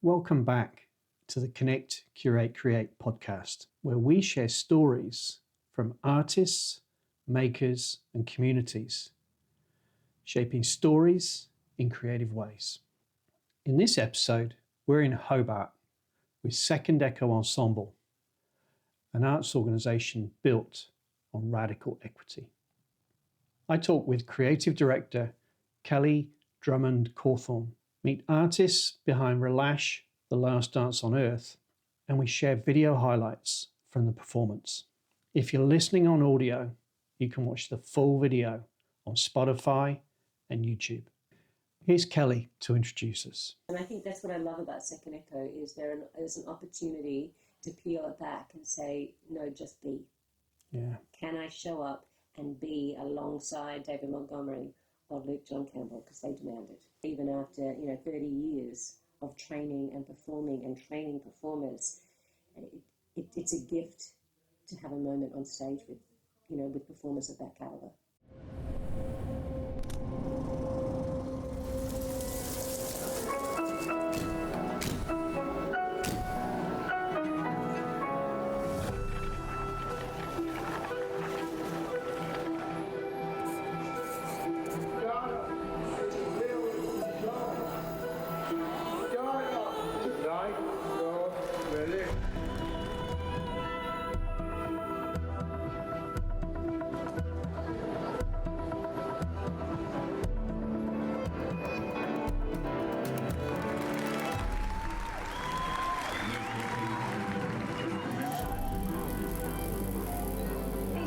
Welcome back to the Connect, Curate, Create podcast, where we share stories from artists, makers, and communities, shaping stories in creative ways. In this episode, we're in Hobart with Second Echo Ensemble, an arts organisation built on radical equity. I talk with creative director Kelly Drummond Cawthon, meet artists behind Relache, The Last Dance on Earth, and we share video highlights from the performance. If you're listening on audio, you can watch the full video on Spotify and YouTube. Here's Kelly to introduce us. And I think that's what I love about Second Echo is there's an opportunity to peel it back and say, no, just be. Yeah. Can I show up and be alongside David Montgomery or Luke John Campbell, because they demand it. Even after 30 years of training and performing and training performers, it's a gift to have a moment on stage with performers of that caliber.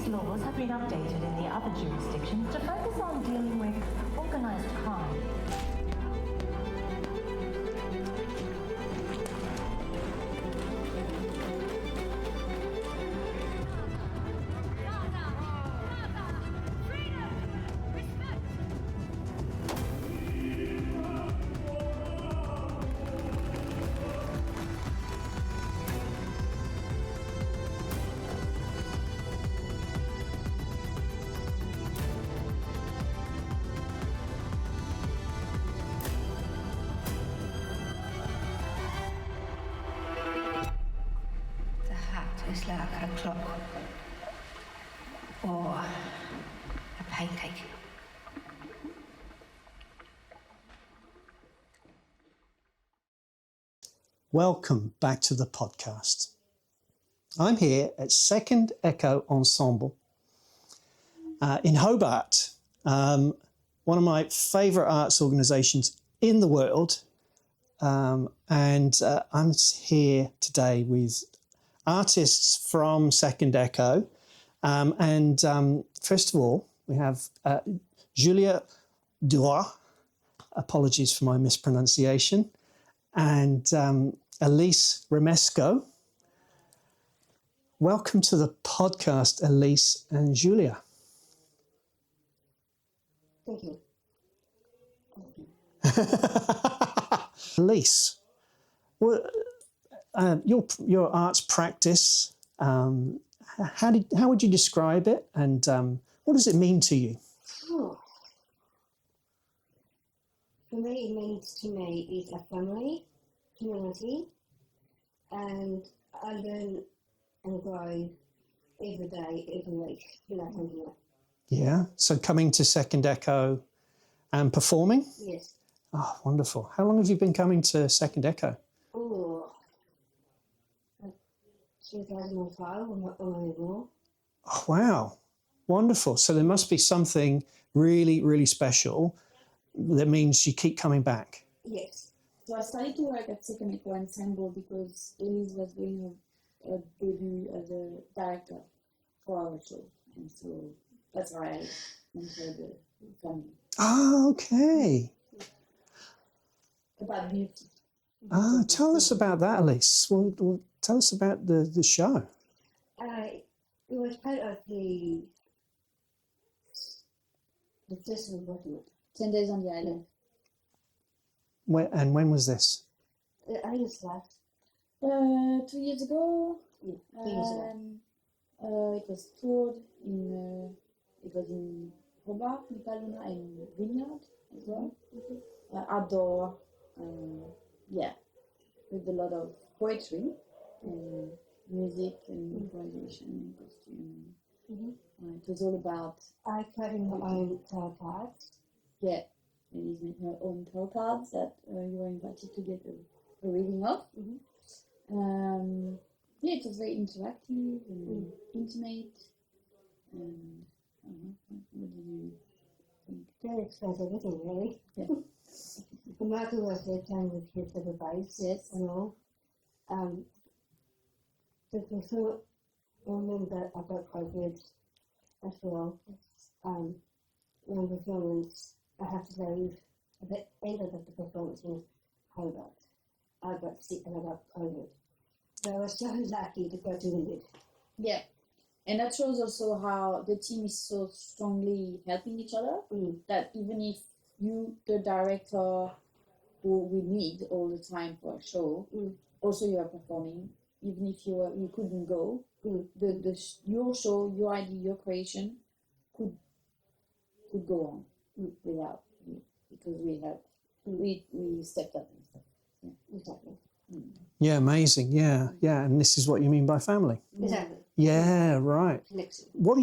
Laws have been updated in the other jurisdictions to focus on dealing with organised crime. It's like a clock or a pancake. Welcome back to the podcast. I'm here at Second Echo Ensemble in Hobart, one of my favourite arts organisations in the world. And I'm here today with artists from Second Echo. First of all, we have Julia Drouhin, apologies for my mispronunciation, and Elise Romaszko. Welcome to the podcast, Elise and Julia. Thank you. Elise, well, your arts practice, how would you describe it, and what does it mean to you? Oh. For me, it means to me is a family, community, and I learn and grow every day, every week when I come here. Yeah, so coming to Second Echo and performing? Yes. Oh, wonderful. How long have you been coming to Second Echo? Oh, 2005 or more. Oh, wow. Wonderful. So there must be something really, really special that means you keep coming back. Yes. So I started to work at Second Echo Ensemble because Elise was doing a debut as a director for our show. And so that's why I entered the family. Ah, okay. About beauty. Ah, tell us about that, Elise. Well, tell us about the show. It was part of the festival, wasn't it? 10 Days on the Island. When was this? I think it's last. 2 years ago. Yeah, 2 years ago. It was toured in. It was in Hobart, Nipaluna, and Vineyard as well. Outdoor. Yeah. with a lot of poetry and music and improvisation and costume. It was all about I created my own tarot cards. Elise made her own tarot cards that you were invited to get a reading of. It was very interactive and intimate. And I don't know, what did you think? Very express everything, really. Yeah. The Michael was there playing with kids at the base, Yes. and all. The performance, I remember I got COVID as well. One performance, I had to leave at the end of the performance in Hobart. I got sick and I got COVID. So I was so lucky to go to the Yeah. And that shows also how the team is so strongly helping each other that even if you, the director, who we need all the time for a show, also you are performing, even if you couldn't go, your show, your idea, your creation could go on without you, because we helped. We stepped up and stuff. Yeah, exactly. Yeah, amazing. Yeah, and this is what you mean by family. Exactly. Yeah, right. Connection. What are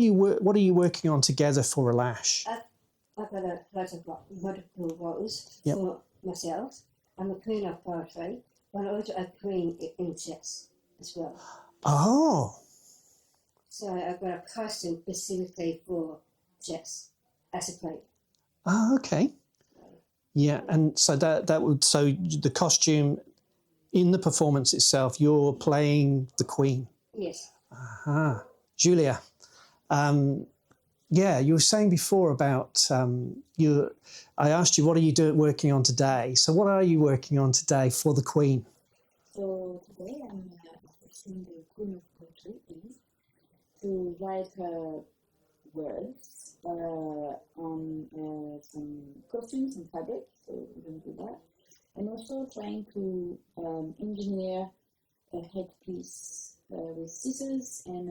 you working on together for Relache? I've got a lot of multiple roles Yep. for myself. I'm a queen of poetry, but I'm also a queen in chess as well. Oh, So I've got a costume specifically for chess as a queen. okay. Yeah, and so that would the costume in the performance itself, you're playing the Queen. Yes. Julia, you were saying before about I asked you, what are you working on today? So what are you working on today for the Queen? So today I'm asking the Queen of Poetry to write her words on some costumes and fabric, so we're going to do that. And also trying to engineer a headpiece with scissors and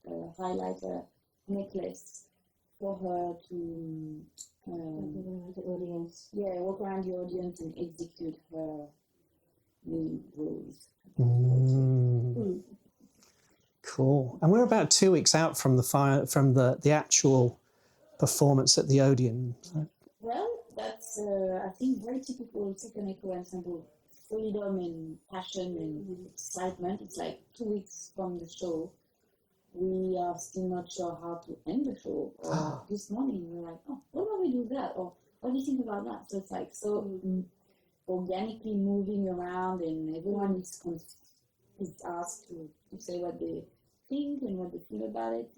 a highlighter necklace for her to The audience. walk around the audience and execute her new rules. Cool. And we're about 2 weeks out from the actual performance at the Odeon. Well, that's, I think, very typical Second Echo Ensemble freedom and passion and excitement. It's like 2 weeks from the show. We are still not sure how to end the show. Or this morning we're like, what about we do that? Or what do you think about that? So it's like organically moving around, and everyone is asked to say what they think and what they feel about it.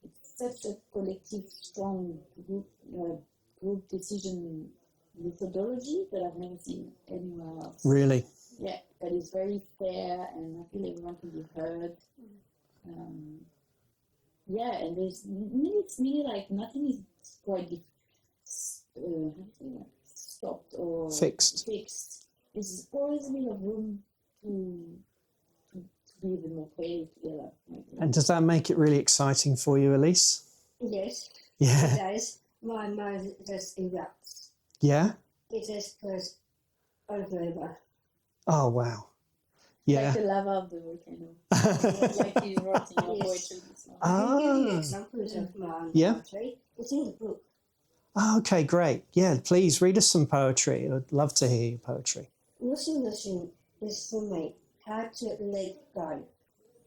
It's such a collective, strong group decision methodology that I've never seen anywhere else. Really? Yeah, but it's very fair, and I feel everyone can be heard. And it's really like nothing is quite stopped or Fixed. There's always a bit of room to be even more creative together. And does that make it really exciting for you, Elise? Yes. Yeah. It does. My mind just erupts. Yeah? It just goes over. Oh, wow. Yeah. Like the lava of the volcano. Like you wrote in your poetry. I can give you examples of my poetry. It's in the book. Oh, okay, great. Yeah, please read us some poetry. I'd love to hear your poetry. Washing machine is for me how to let go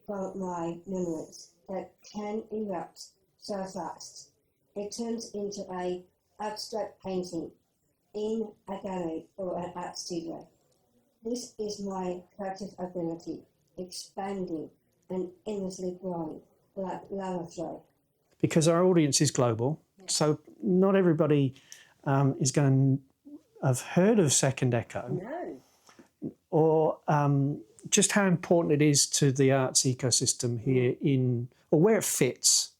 from my memories that can erupt so fast. It turns into an abstract painting in a gallery or an art studio. This is my creative ability, expanding and endlessly growing like lava flow. Because our audience is global, so not everybody is going to have heard of Second Echo. No. Or just how important it is to the arts ecosystem here or where it fits.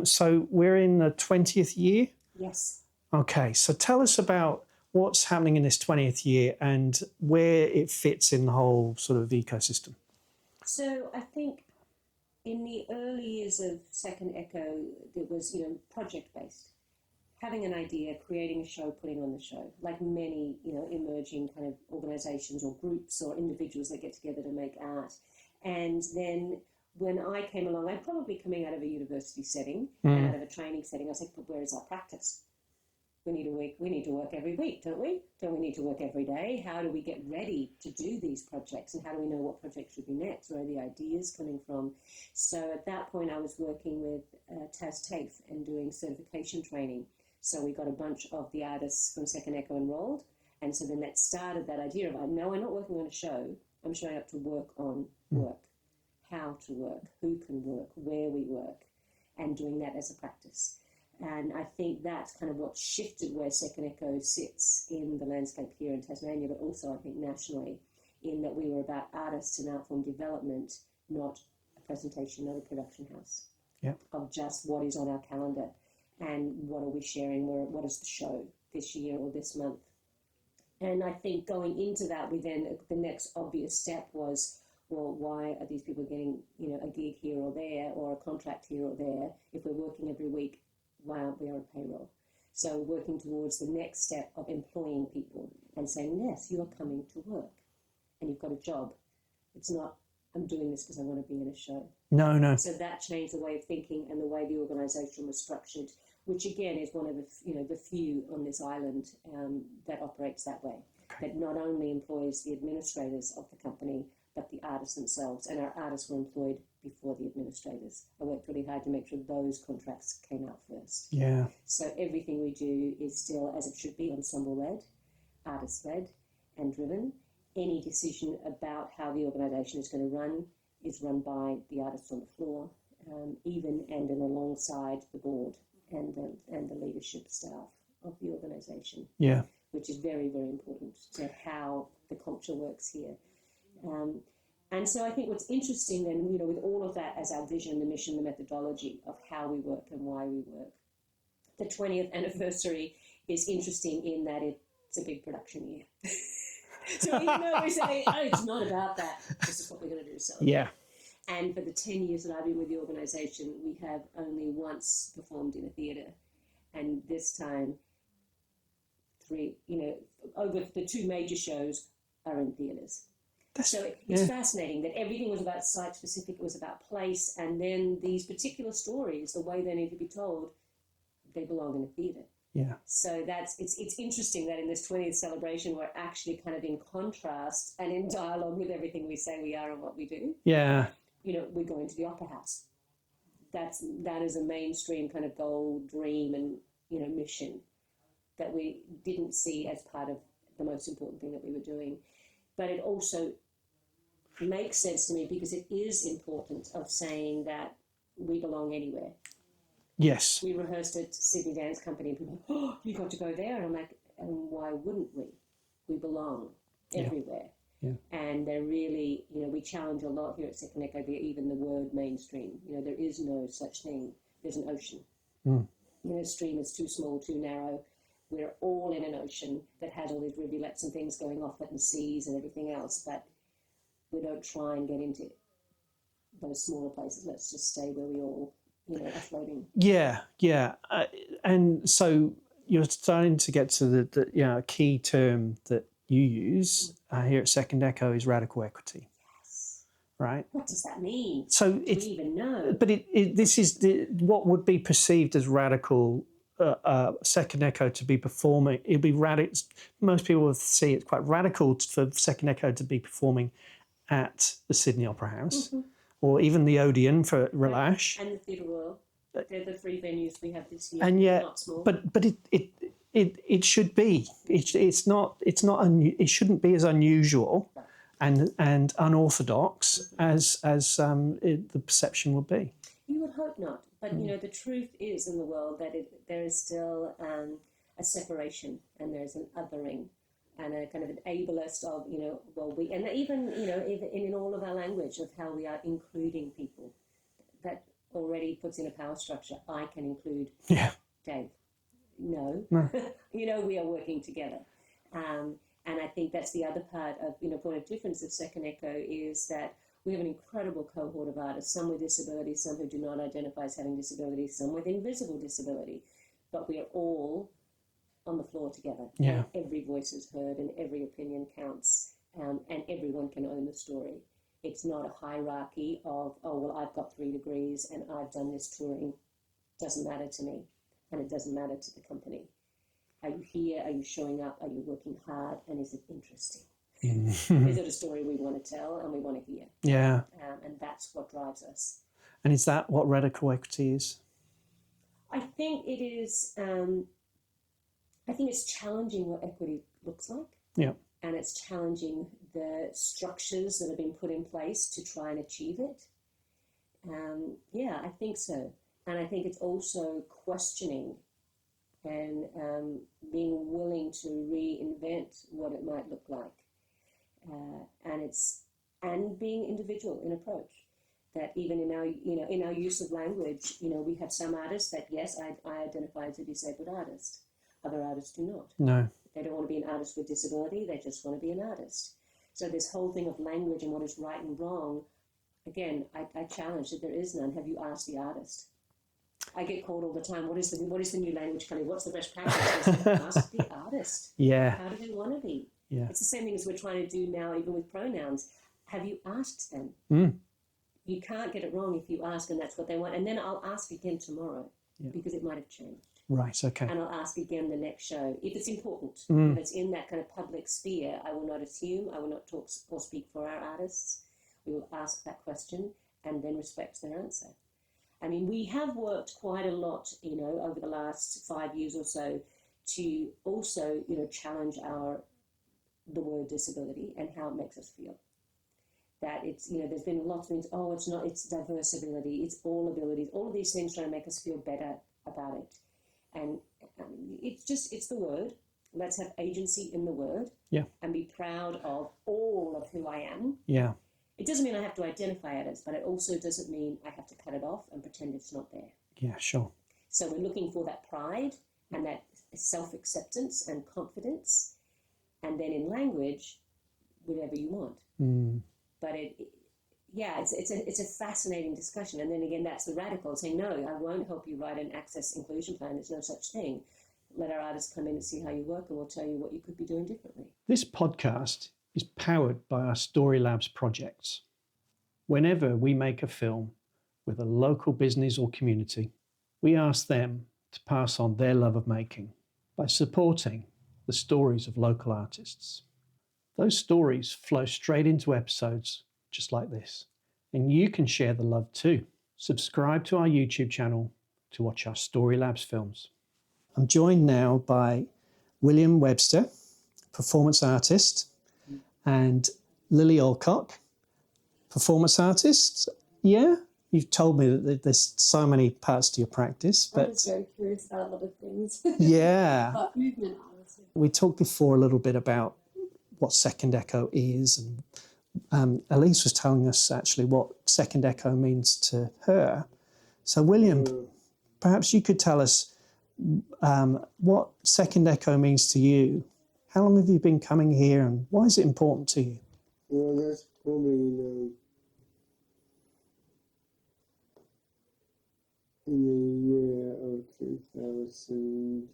So we're in the 20th year? Yes. Okay, so tell us about what's happening in this 20th year and where it fits in the whole sort of ecosystem. So I think in the early years of Second Echo, it was, project-based. having an idea, creating a show, putting on the show, like many, emerging kind of organizations or groups or individuals that get together to make art. And then when I came along, I'm probably coming out of a university setting and out of a training setting. I was like, but where is our practice? We need to work every week, don't we? Don't we need to work every day? How do we get ready to do these projects, and how do we know what project should be next? Where are the ideas coming from? So at that point, I was working with Tas TAFE and doing certification training. So we got a bunch of the artists from Second Echo enrolled, and so then that started that idea of, no, we're not working on a show. I'm showing up to work on work, how to work, who can work, where we work, and doing that as a practice. And I think that's kind of what shifted where Second Echo sits in the landscape here in Tasmania, but also I think nationally, in that we were about artists and art form development, not a presentation, not a production house, of just what is on our calendar and what are we sharing, what is the show this year or this month. And I think going into that, the next obvious step was, well, why are these people getting, a gig here or there or a contract here or there? If we're working every week, why aren't we on payroll? So working towards the next step of employing people and saying, yes, you are coming to work and you've got a job. It's not, I'm doing this because I want to be in a show. No. So that changed the way of thinking and the way the organisation was structured, which again is one of the few on this island that operates that way. Okay. That not only employs the administrators of the company, but the artists themselves. And our artists were employed before the administrators. I worked really hard to make sure those contracts came out first. Yeah. So everything we do is still, as it should be, ensemble-led, artist-led and driven. Any decision about how the organisation is going to run is run by the artists on the floor, even and alongside the board and the leadership staff of the organisation. Yeah. Which is very, very important to how the culture works here. And so I think what's interesting then, with all of that as our vision, the mission, the methodology of how we work and why we work, the 20th anniversary is interesting in that it's a big production year. So even though we say, it's not about that, this is what we're going to do. So yeah. And for the 10 years that I've been with the organisation, we have only once performed in a theatre. And this time, over the two major shows are in theatres. So it's fascinating that everything was about site-specific, it was about place, and then these particular stories, the way they need to be told, they belong in a theatre. Yeah. So it's interesting that in this 20th celebration, we're actually kind of in contrast and in dialogue with everything we say we are and what we do. Yeah. We're going to the Opera House. That is a mainstream kind of goal, dream, and mission that we didn't see as part of the most important thing that we were doing. But it also makes sense to me because it is important of saying that we belong anywhere. Yes. We rehearsed at Sydney Dance Company and people, you got to go there. And I'm like, and why wouldn't we? We belong everywhere. Yeah. And they're really, we challenge a lot here at Second Echo, even the word mainstream. There is no such thing. There's an ocean. Stream is too small, too narrow. We're all in an ocean that has all these rivulets and things going off it and seas and everything else, but we don't try and get into those smaller places. Let's just stay where we all, are floating. Yeah. And so you're starting to get to the key term that you use here at Second Echo is radical equity. Yes. Right? What does that mean? So do we even know? But this is what would be perceived as radical. Second Echo to be performing, it'd be radical. Most people would see it's quite radical for Second Echo to be performing at the Sydney Opera House, or even the Odeon for Relache, and the Theatre Royal. They're the three venues we have this year. And yet, not small. but it should be. It's not. It shouldn't be as unusual and unorthodox as the perception would be. You would hope not. But, the truth is in the world that there is still a separation and there's an othering and a kind of an ableist of, and even, even in all of our language of how we are including people, that already puts in a power structure. I can include Dave. No. We are working together. And I think that's the other part of, point of difference of Second Echo is that we have an incredible cohort of artists, some with disabilities, some who do not identify as having disabilities, some with invisible disability. but we are all on the floor together. Yeah. Every voice is heard and every opinion counts, and everyone can own the story. It's not a hierarchy of, oh, well, I've got 3 degrees and I've done this touring. Doesn't matter to me, and it doesn't matter to the company. Are you here? Are you showing up? Are you working hard? And is it interesting? Is it a story we want to tell and we want to hear? Yeah. And that's what drives us. And is that what radical equity is? I think it is. I think it's challenging what equity looks like. Yeah. And it's challenging the structures that have been put in place to try and achieve it. Yeah, I think so. And I think it's also questioning and being willing to reinvent what it might look like. And being individual in approach. That even in our use of language, we have some artists that, yes, I identify as a disabled artist. Other artists do not. No. They don't want to be an artist with disability. They just want to be an artist. So this whole thing of language and what is right and wrong, again, I challenge that there is none. Have you asked the artist? I get called all the time. What is the new language kind of? What's the best practice? Ask the artist. Yeah. How do they want to be? Yeah. It's the same thing as we're trying to do now, even with pronouns. Have you asked them? You can't get it wrong if you ask, and that's what they want. And then I'll ask again tomorrow because it might have changed. Right. Okay. And I'll ask again the next show if it's important. If it's in that kind of public sphere, I will not assume. I will not talk or speak for our artists. We will ask that question and then respect their answer. I mean, we have worked quite a lot, over the last 5 years or so to also, challenge the word disability and how it makes us feel. That it's, there's been lots of things, it's not, it's diverse ability, it's all abilities, all of these things trying to make us feel better about it. And it's the word. Let's have agency in the word. Yeah. And be proud of all of who I am. Yeah. It doesn't mean I have to identify it as, but it also doesn't mean I have to cut it off and pretend it's not there. Yeah, sure. So we're looking for that pride and that self-acceptance and confidence. And then in language, whatever you want. But it's a fascinating discussion. And then again, that's the radical saying, no, I won't help you write an access inclusion plan. There's no such thing. Let our artists come in and see how you work, and we'll tell you what you could be doing differently. This podcast is powered by our Story Labs projects. Whenever we make a film with a local business or community, we ask them to pass on their love of making by supporting the stories of local artists. Those stories flow straight into episodes just like this, and you can share the love too. Subscribe to our YouTube channel to watch our Story Labs films. I'm joined now by William Webster, performance artist, and Lily Alcock, performance artist. Yeah, you've told me that there's so many parts to your practice, but I'm just very curious about a lot of things. yeah. But movement, obviously. We talked before a little bit about what Second Echo is, and Elise was telling us actually what Second Echo means to her. So William, perhaps you could tell us what Second Echo means to you. How long have you been coming here, and why is it important to you? Well, that's probably in the year of 2000.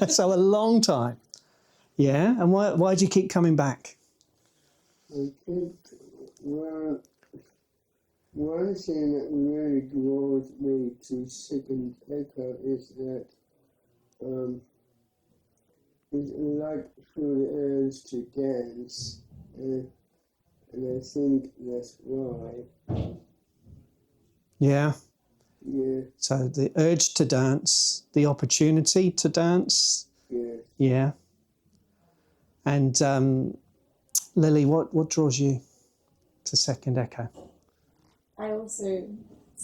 So a long time. Yeah, and why do you keep coming back? I think, well, one thing that really draws me to Second Echo is that it's like through the urge to dance, and I think that's why. Yeah. Yeah. So the urge to dance, the opportunity to dance. Yeah. Yeah. And Lily, what draws you to Second Echo? I also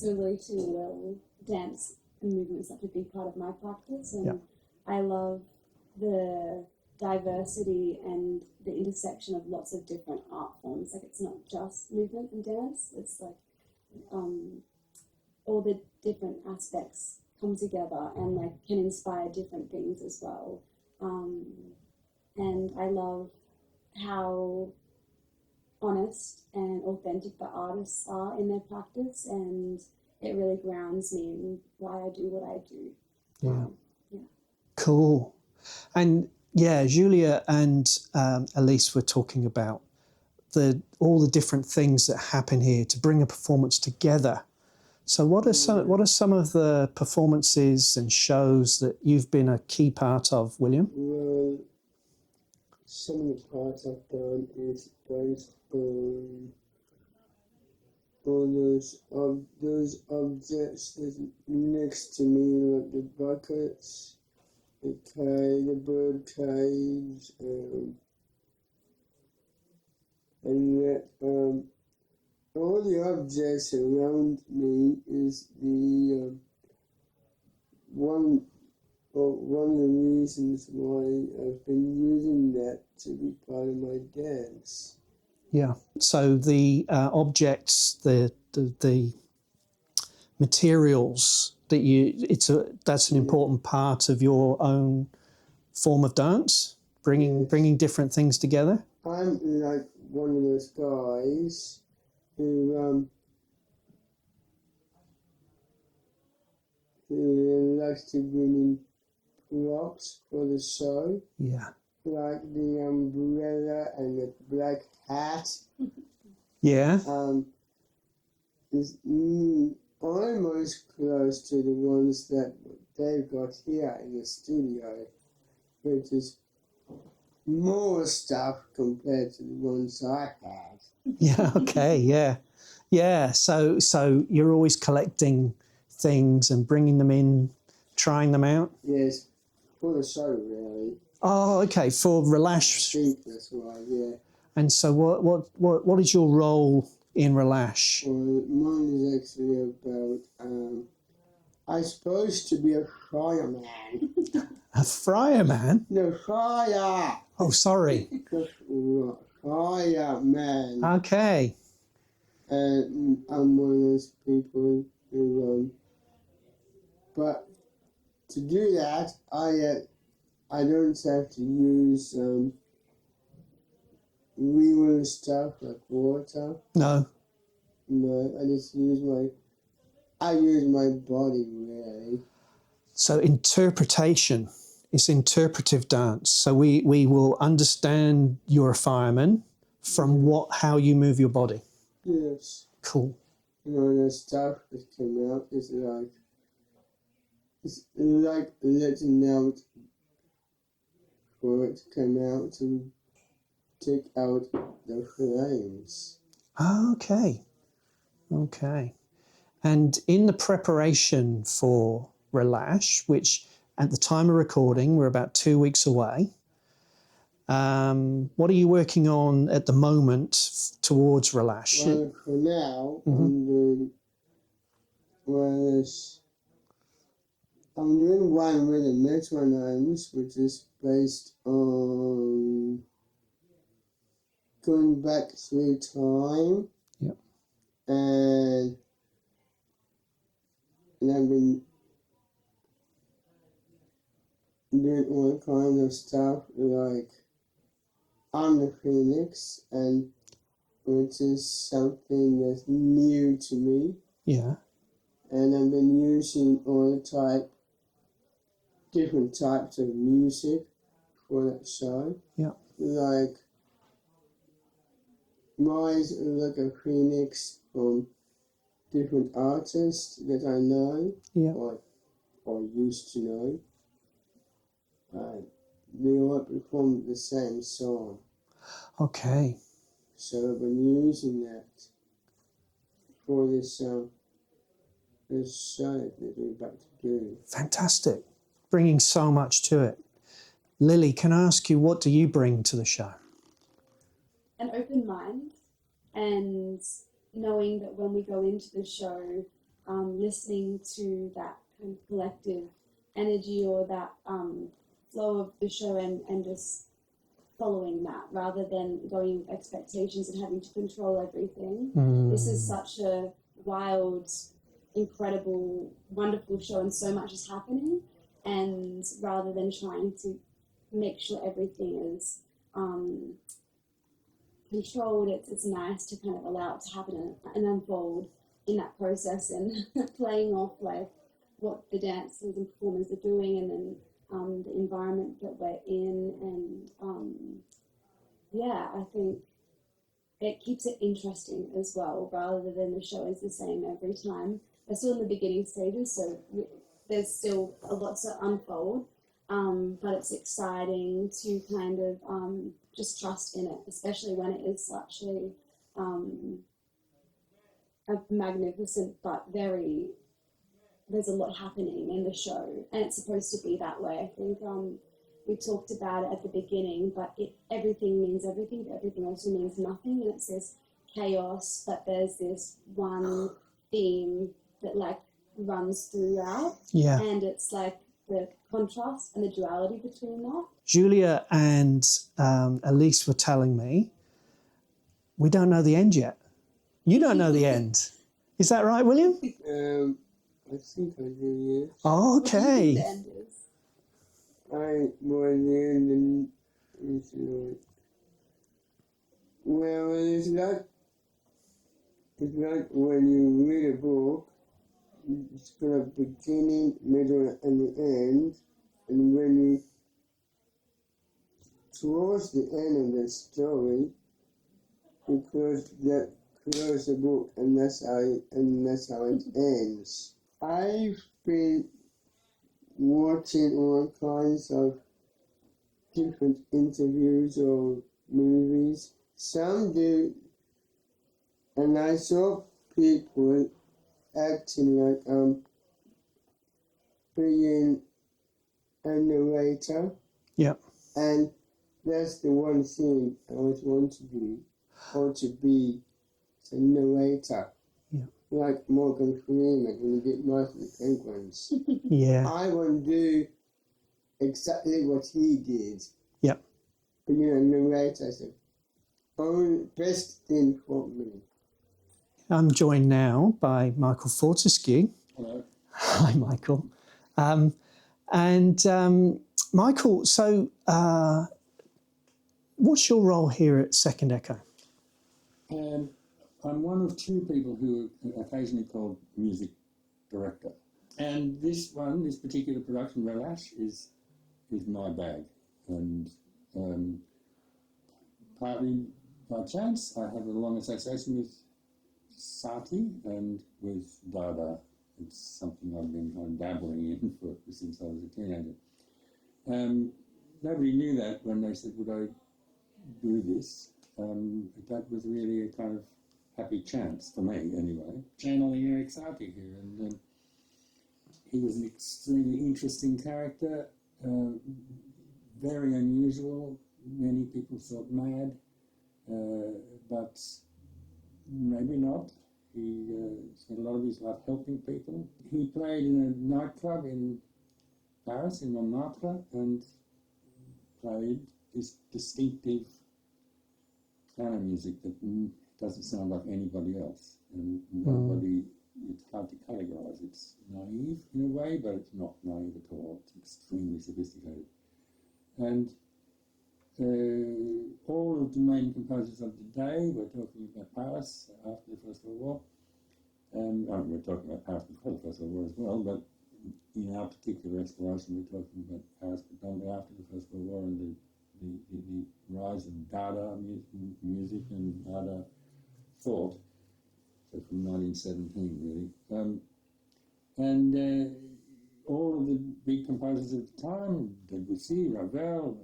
relate to dance and movement is such a big part of my practice, and I love the diversity and the intersection of lots of different art forms. Like, it's not just movement and dance, it's like all the different aspects come together and like can inspire different things as well. And I love how honest and authentic the artists are in their practice, and it really grounds me in why I do what I do. Yeah. Yeah. Cool. And yeah, Julia and Elise were talking about all the different things that happen here to bring a performance together. So what are some of the performances and shows that you've been a key part of, William? Well, some of the parts I've done is based on those objects that's next to me, like the buckets, the bird cage, and that all the objects around me is the one of the reasons why I've been using that to be part of my dance. Yeah. So the objects, the materials that's an important part of your own form of dance, bringing different things together. I'm like one of those guys who likes to bring in props for the show. Yeah. Like the umbrella and the black hat. Yeah. Is almost close to the ones that they've got here in the studio, which is more stuff compared to the ones I had. Yeah. Okay. Yeah. Yeah. So you're always collecting things and bringing them in, trying them out. Yes, for the show really. Oh, okay. For Relache. I think that's right. Yeah. And so what is your role in Relache? Well, mine is actually about I'm supposed to be a fireman. A fireman? No, fire. Oh, sorry. Just fireman. Okay. And I'm one of those people who, but to do that, I don't have to use real stuff like water. No. No, I just use my body really. So interpretation is interpretive dance. So we will understand you're a fireman from how you move your body. Yes. Cool. You know, the stuff that came out is like letting out for it to come out to take out the flames. Okay. And in the preparation for Relache, which at the time of recording, we're about 2 weeks away, what are you working on at the moment towards Relache? Well, for now, I'm doing one with the metronomes, which is based on going back through time. Yep. And I've been doing all kinds of stuff like I'm the Phoenix, and which is something that's new to me. Yeah. And I've been using all different types of music for that show. Yeah. Like mine's like a Phoenix from different artists that I know. Yeah. Or used to know. They all perform the same song. Okay. So I've been using that for this show that we're about to do. Fantastic. Bringing so much to it. Lily, can I ask you, what do you bring to the show? An open mind, and knowing that when we go into the show, listening to that kind of collective energy or that flow of the show and just following that rather than going with expectations and having to control everything. This is such a wild, incredible, wonderful show, and so much is happening, and rather than trying to make sure everything is controlled, it's nice to kind of allow it to happen and unfold in that process, and playing off like what the dancers and performers are doing, and then the environment that we're in, and I think it keeps it interesting as well, rather than the show is the same every time. We're still in the beginning stages, so there's still a lot to unfold, but it's exciting to kind of just trust in it, especially when it is such a magnificent but there's a lot happening in the show, and it's supposed to be that way. I think we talked about it at the beginning, but everything means everything, but everything also means nothing, and it's this chaos, but there's this one theme that like runs throughout, and it's like the contrast and the duality between that. Julia and Elise were telling me we don't know the end yet. You don't know the end. Is that right, William? I think I do, yes. Oh, okay. The end is. Well, it's like when you read a book, it's got a beginning, middle, and the end, and when you towards the end of the story, because that close the book, and that's how it ends. I've been watching all kinds of different interviews or movies. Some do, and I saw people acting like being a narrator. Yeah. And that's the one thing I always want to do, or to be a narrator. Yeah. Like Morgan Freeman when you get Night of the Penguins. Yeah. I want to do exactly what he did. Yeah. But narrator is the best thing for me. I'm joined now by Michael Fortescue. Hello. Hi, Michael. Michael, so what's your role here at Second Echo? I'm one of two people who are occasionally called music director. And this particular production, Relache, is my bag. And partly by chance, I have a long association with Sati and with Dada. It's something I've been kind of dabbling in since I was a teenager. Nobody knew that when they said, would I do this? That was really a kind of happy chance for me, anyway. Channeling Eric Sati here, and he was an extremely interesting character, very unusual. Many people thought mad, but maybe not. He spent a lot of his life helping people. He played in a nightclub in Paris, in Montmartre, and played this distinctive piano music that doesn't sound like anybody else. And it's hard to categorize. It's naive in a way, but it's not naive at all. It's extremely sophisticated. And all of the main composers of the day, we're talking about Paris after the First World War. We're talking about Paris before the First World War as well, but in our particular exploration, we're talking about Paris predominantly after the First World War and the rise of Dada music and Dada thought, so from 1917 really. All of the big composers of the time, Debussy, Ravel,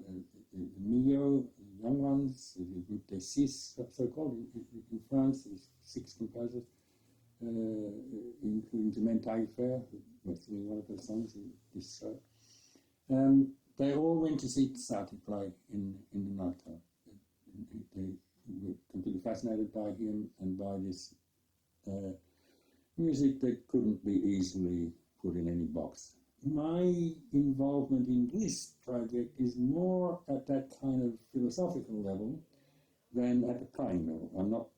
Milhaud, the young ones, the group des Six, so-called, in France, there's 6 composers, including Germaine Taillefer, who was singing one of her songs in this show. They all went to see Sati play in the nightclub. They were completely fascinated by him and by this music that couldn't be easily put in any box. My involvement in this project is more at that kind of philosophical level than at the playing level.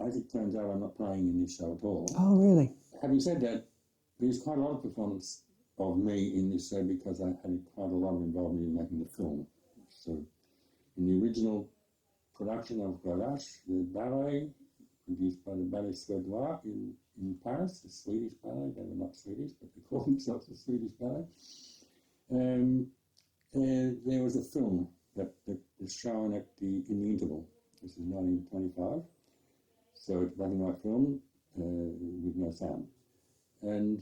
As it turns out, I'm not playing in this show at all. Oh, really? Having said that, there's quite a lot of performance of me in this show because I had quite a lot of involvement in making the film. So in the original production of Relache, the ballet, produced by the Ballet Suédois in Paris, the Swedish ballet. They were not Swedish, but they called themselves the Swedish ballet. There was a film that was shown in the interval. This is 1925. So it's a black and white film with no sound. And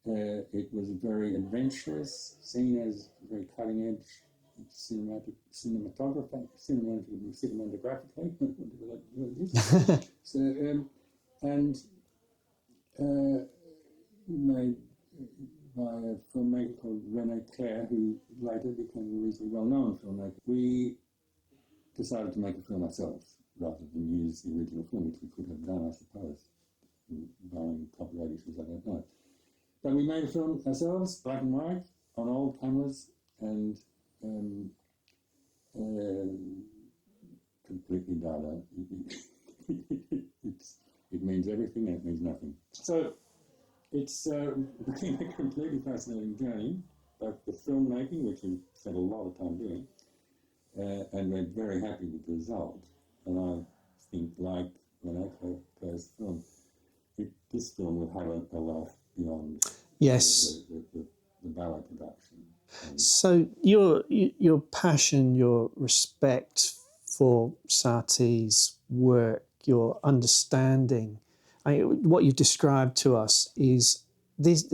it was very adventurous, seen as very cutting edge cinematographically, whatever that word is. So, and made by a filmmaker called Relache, who later became a reasonably well-known filmmaker. We decided to make a film ourselves rather than use the original film, which we could have done, I suppose, barring copyright issues, I don't know. But we made a film ourselves, black and white, on old cameras, and completely data. It means everything and it means nothing. So it's been a completely fascinating journey, both the filmmaking, which we spent a lot of time doing, and we're very happy with the result. And I think, like Relache's film, this film will have a life beyond the ballet production. So your passion, your respect for Satie's work, your understanding, what you've described to us is this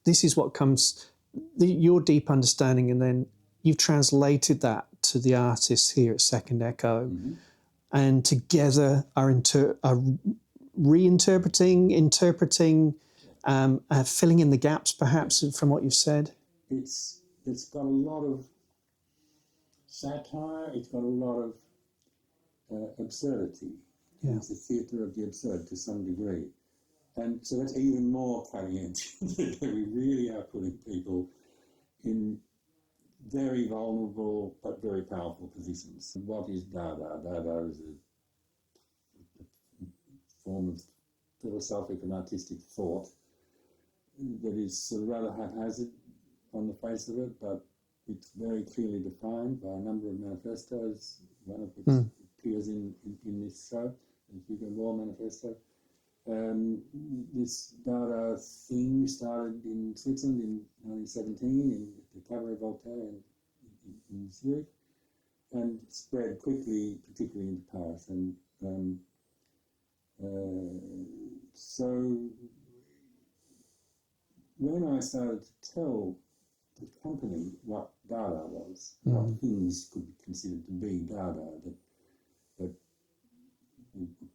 is what comes, your deep understanding, and then you've translated that to the artists here at Second Echo, and together are reinterpreting, interpreting, filling in the gaps perhaps from what you've said. It's got a lot of satire, it's got a lot of absurdity. Yeah. It's a theatre of the absurd to some degree. And so that's even more cutting edge. We really are putting people in very vulnerable but very powerful positions. What is Dada? Dada is a form of philosophic and artistic thought that is sort of rather haphazard on the face of it, but it's very clearly defined by a number of manifestos, one of which appears in this show, the Hugo War Manifesto. This Dada thing started in Switzerland in 1917 in the Cabaret Voltaire in Zurich, and spread quickly, particularly into Paris. And so when I started to tell the company what Dada was, what things could be considered to be Dada, that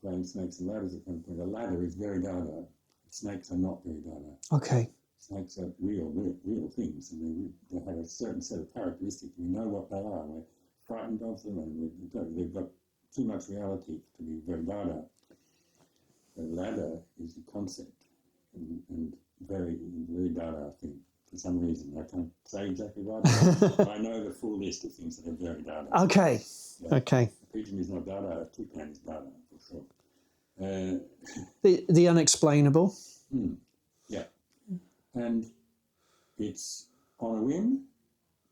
playing snakes and ladders at one point, a ladder is very Dada. Snakes are not very Dada. Okay. Snakes are real things, and they have a certain set of characteristics. We know what they are. We're frightened of them, and they've got too much reality to be very Dada. A ladder is a concept, and very Dada thing. For some reason, I can't say exactly why, but I know the full list of things that are very Dada. Okay. Yeah. Okay. A pigeon is not Dada, a toucan is Dada, for sure. The unexplainable. Yeah. And it's on a whim,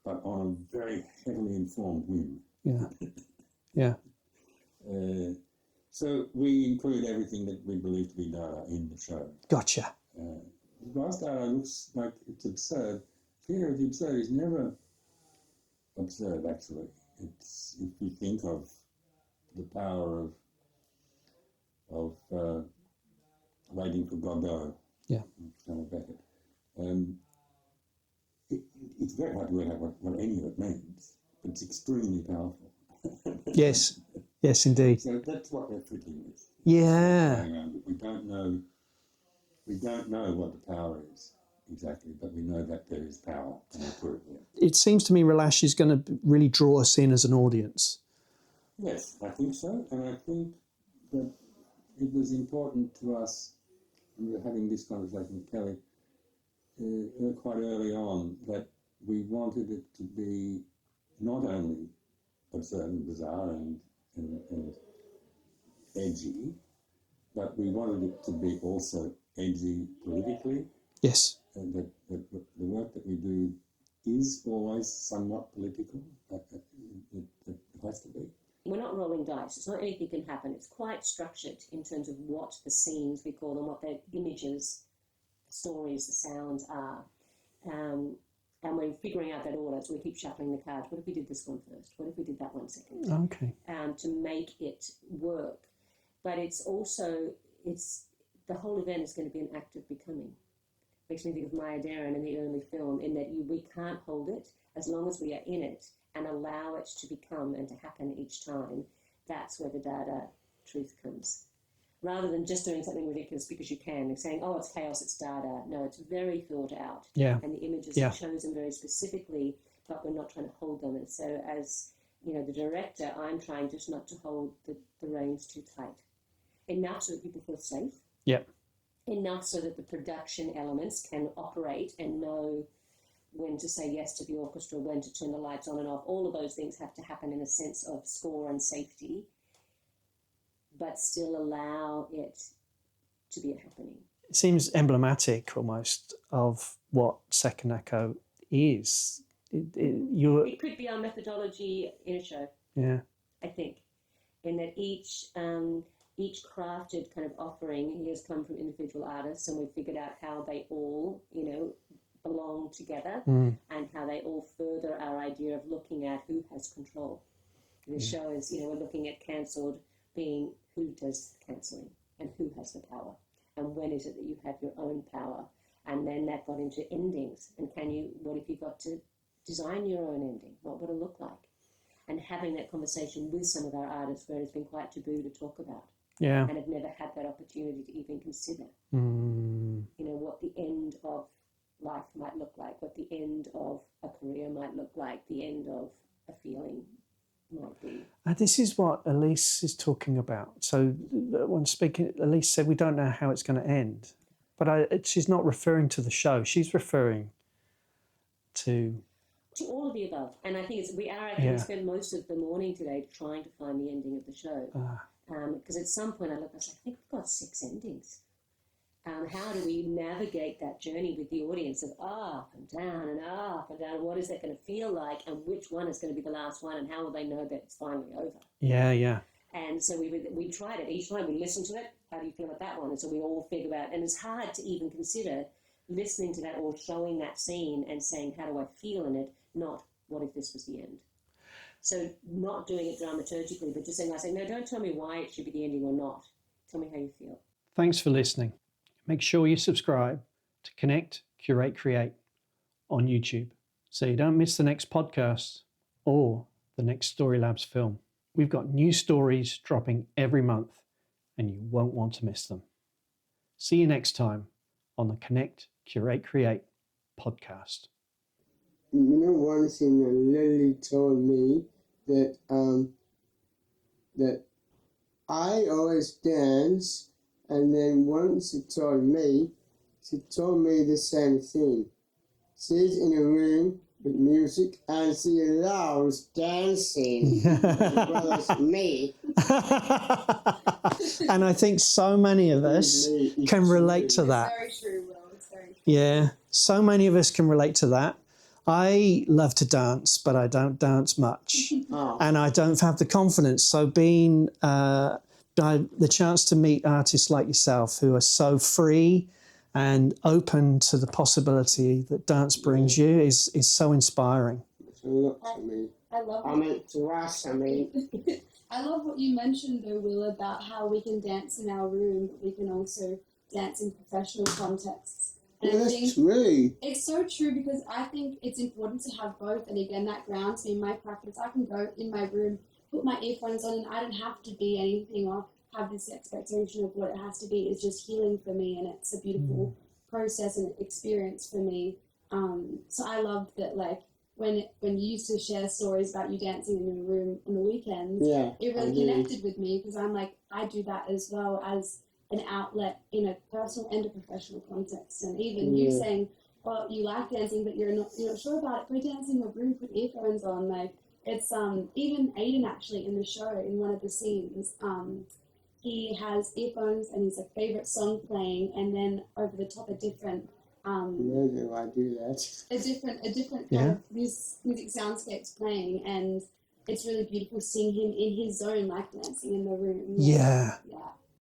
but on a very heavily informed whim. Yeah. So we include everything that we believe to be Dada in the show. Gotcha. Whilst Dada looks like it's absurd, theatre of the absurd is never absurd, actually. It's, if you think of the power of Waiting for Godot, Beckett, it's very hard to work out what any of it means, but it's extremely powerful. Yes, indeed. So that's what we're fiddling with. Yeah. We don't know what the power is exactly, but we know that there is power, and we put it there. It seems to me Relache is going to really draw us in as an audience. Yes, I think so, and I think that it was important to us, and we were having this conversation with Kelly quite early on, that we wanted it to be not only absurd and bizarre and edgy, but we wanted it to be also edgy politically. Yes. And that the work that we do is always somewhat political. It has to be. We're not rolling dice. chaos. It's not anything can happen. It's quite structured in terms of what the scenes, we call them, what the images, the stories, the sounds are. And we're figuring out that order, so we keep shuffling the cards. What if we did this one first? What if we did that one second? Okay. To make it work. But it's also, the whole event is going to be an act of becoming. Makes me think of Maya Deren in the early film, in that we can't hold it as long as we are in it and allow it to become and to happen each time. That's where the Dada truth comes. Rather than just doing something ridiculous because you can, and saying, oh, it's chaos, it's Dada. No, it's very thought out. Yeah. And the images are chosen very specifically, but we're not trying to hold them. And so as, the director, I'm trying just not to hold the reins too tight. Enough so that people feel safe. Yeah. Enough so that the production elements can operate and know when to say yes to the orchestra, when to turn the lights on and off. All of those things have to happen in a sense of score and safety, but still allow it to be a happening. It seems emblematic almost of what Second Echo is. It could be our methodology in a show. Yeah. I think, in that each crafted kind of offering has come from individual artists, and we've figured out how they all, belong together, and how they all further our idea of looking at who has control. The show is, we're looking at cancelled being who does cancelling and who has the power, and when is it that you have your own power. And then that got into endings, and what if you got to design your own ending? What would it look like? And having that conversation with some of our artists where it's been quite taboo to talk about. Yeah. And have never had that opportunity to even consider, what the end of life might look like, what the end of a career might look like, the end of a feeling might be. This is what Elise is talking about. So when speaking, Elise said, we don't know how it's going to end. But she's not referring to the show. She's referring to all of the above. And I think we are actually spent most of the morning today trying to find the ending of the show. Because at some point I was like, I think we've got 6 endings. How do we navigate that journey with the audience of up and down and up and down? What is that going to feel like, and which one is going to be the last one, and how will they know that it's finally over? Yeah, yeah. And so we tried it. Each time we listened to it, how do you feel about that one? And so we all figured out, and it's hard to even consider listening to that or showing that scene and saying, how do I feel in it, not what if this was the end? So not doing it dramaturgically, but just saying, no, don't tell me why it should be the ending or not. Tell me how you feel. Thanks for listening. Make sure you subscribe to Connect, Curate, Create on YouTube so you don't miss the next podcast or the next Story Labs film. We've got new stories dropping every month, and you won't want to miss them. See you next time on the Connect, Curate, Create podcast. One thing that Lily told me that I always dance, and then once she told me the same thing. She's in a room with music and she loves dancing as well as me. And I think so many of us can relate to that. It's very true, Will. It's very true. Yeah, so many of us can relate to that. I love to dance, but I don't dance much. And I don't have the confidence. So being the chance to meet artists like yourself who are so free and open to the possibility that dance brings you is so inspiring. It's a lot to me. I love I meant to ask, I love what you mentioned though, Will, about how we can dance in our room, but we can also dance in professional contexts. And I think true. It's so true, because I think it's important to have both. And again, that grounds me in my practice. I can go in my room, put my earphones on, and I don't have to be anything or have this expectation of what it has to be. It's just healing for me, and it's a beautiful process and experience for me. So I love that, like, when you used to share stories about you dancing in your room on the weekends, it really connected with me, because I'm like, I do that as well as an outlet in a personal and a professional context. And even you saying, well, you like dancing, but you're not sure about it, go dance in your room, put earphones on. Like, it's even Aiden actually in the show, in one of the scenes, he has earphones and his favorite song playing, and then over the top a different Where do I do that? a different kind of music soundscapes playing, and it's really beautiful seeing him in his zone, like dancing in the room. Yeah. Yeah.